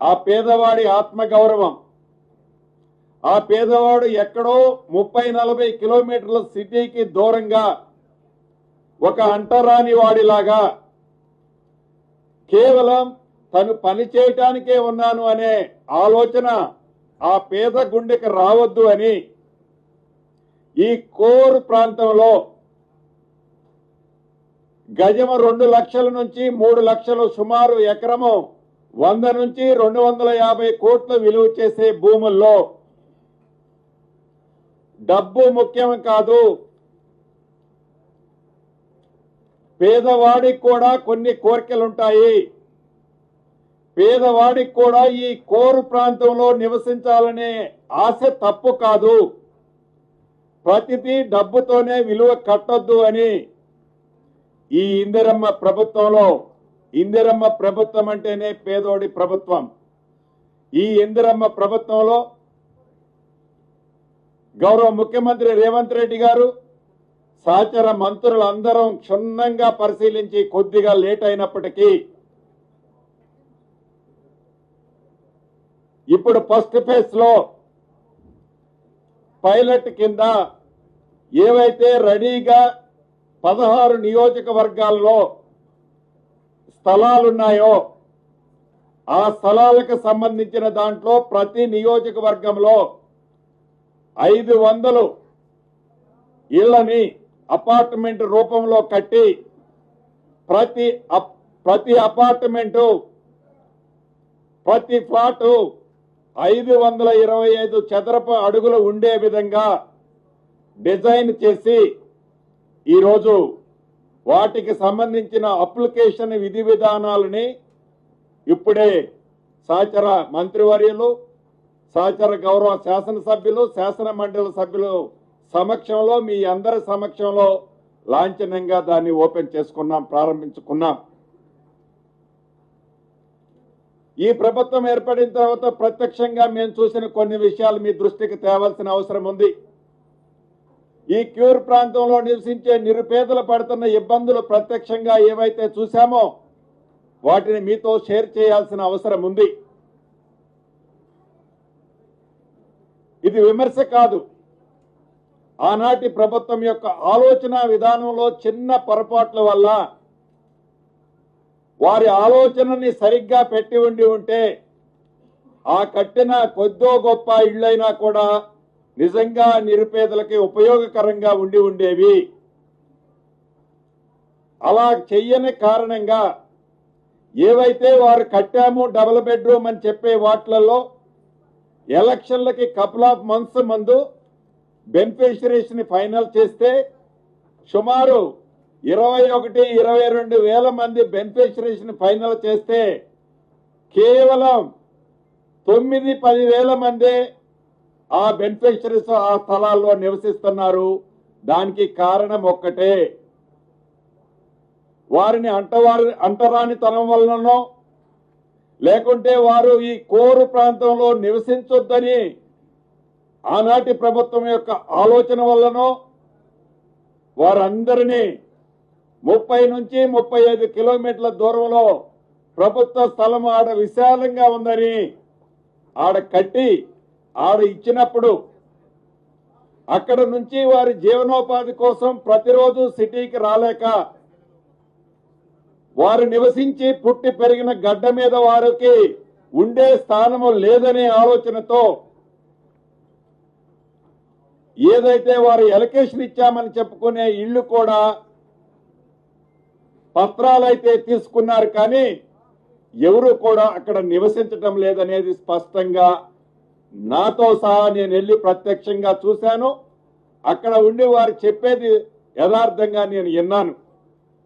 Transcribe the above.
ఆ పేదవాడి ఆత్మగౌరవం, ఆ పేదవాడు ఎక్కడో 30-40 కిలోమీటర్ల సిటీకి దూరంగా ఒక అంటరాని వాడిలాగా కేవలం తను పని చేయటానికే ఉన్నాను అనే ఆలోచన ఆ పేద గుండెకి రావద్దు అని ఈ కోర్ ప్రాంతంలో గజము 2 లక్షల నుంచి 3 లక్షలు, సుమారు ఎకరము 100 నుంచి 250 కోట్లు విలువ చేసే భూముల్లో డబ్బు ముఖ్యం కాదు, పేదవాడికి కూడా కొన్ని కోరికలుంటాయి, పేదవాడికి కూడా ఈ కోరు ప్రాంతంలో నివసించాలనే ఆశ తప్పు కాదు, ప్రతిదీ డబ్బుతోనే విలువ కట్టొద్దు అని ఈ ఇందిరమ్మ ప్రభుత్వంలో, ఇందిరమ్మ ప్రభుత్వం అంటేనే పేదోడి ప్రభుత్వం, ఈ ఇందిరమ్మ ప్రభుత్వంలో గౌరవ ముఖ్యమంత్రి రేవంత్ రెడ్డి గారు సహచర మంత్రులందరం క్షుణ్ణంగా పరిశీలించి కొద్దిగా లేట్ అయినప్పటికీ ఇప్పుడు ఫస్ట్ ఫేజ్ లో పైలట్ కింద ఏవైతే రెడీగా 16 నియోజకవర్గాల్లో స్థలాలున్నాయో ఆ స్థలాలకు సంబంధించిన దాంట్లో ప్రతి నియోజకవర్గంలో 500 ఇళ్లని అపార్ట్మెంట్ రూపంలో కట్టి ప్రతి అపార్ట్మెంటు, ప్రతి ఫ్లాటు 525 చదరపు అడుగులు ఉండే విధంగా డిజైన్ చేసి ఈరోజు వాటికి సంబంధించిన అప్లికేషన్ విధి విధానాలని ఇప్పుడే సహచర మంత్రివర్యులు, సహచర గౌరవ శాసనసభ్యులు, శాసన మండలి సభ్యులు సమక్షంలో, మీ అందరి సమక్షంలో లాంఛనంగా దాన్ని ఓపెన్ చేసుకున్నాం, ప్రారంభించుకున్నాం. ఈ ప్రభుత్వం ఏర్పడిన తర్వాత ప్రత్యక్షంగా మేము చూసిన కొన్ని విషయాలు మీ దృష్టికి తేవాల్సిన అవసరం ఉంది. ఈ క్యూర్ ప్రాంతంలో నివసించే నిరుపేదలు పడుతున్న ఇబ్బందులు ప్రత్యక్షంగా ఏవైతే చూశామో వాటిని మీతో షేర్ చేయాల్సిన అవసరం ఉంది. ఇది విమర్శ కాదు, ఆనాటి ప్రభుత్వం యొక్క ఆలోచన విధానంలో చిన్న పొరపాట్ల వల్ల వారి ఆలోచనని సరిగ్గా పెట్టి ఉంటే ఆ కట్టిన కొద్దో గొప్ప ఇళ్లైనా కూడా నిజంగా నిరుపేదలకి ఉపయోగకరంగా ఉండేవి. అలా చెయ్యని కారణంగా ఏవైతే వారు కట్టాము డబుల్ బెడ్రూమ్ అని చెప్పే వాటిలలో ఎలక్షన్లకి కపుల్ ఆఫ్ మంత్స్ ముందు బెనిఫిషరీస్ ని ఫైనల్ చేస్తే సుమారు 21-22 వేల మంది బెనిఫిషరీస్ ని ఫైనల్ చేస్తే కేవలం 9-10 వేల మంది ఆ బెనిఫిషరీస్ ఆ స్థలాల్లో నివసిస్తున్నారు. దానికి కారణం ఒక్కటే, వారిని అంటరానితనం వలననో లేకుంటే వారు ఈ కోరు ప్రాంతంలో నివసించొద్దని ఆనాటి ప్రభుత్వం యొక్క ఆలోచన వల్లనో వారందరినీ 30 నుంచి 35 కిలోమీటర్ల దూరంలో ప్రభుత్వ స్థలం ఆడ విశాలంగా ఉందని ఆడ కట్టి ఆడ ఇచ్చినప్పుడు అక్కడ నుంచి వారి జీవనోపాధి కోసం ప్రతిరోజు సిటీకి రాలేక వారు నివసించి పుట్టి పెరిగిన గడ్డ మీద వారికి ఉండే స్థానము లేదనే ఆలోచనతో ఏదైతే వారు ఎలకేషన్ ఇచ్చామని చెప్పుకునే ఇళ్లు కూడా పత్రాలైతే తీసుకున్నారు, కానీ ఎవరు కూడా అక్కడ నివసించటం లేదనేది స్పష్టంగా నాతో సహా నేను వెళ్ళి ప్రత్యక్షంగా చూశాను. అక్కడ ఉండి వారు చెప్పేది యథార్థంగా నేను విన్నాను.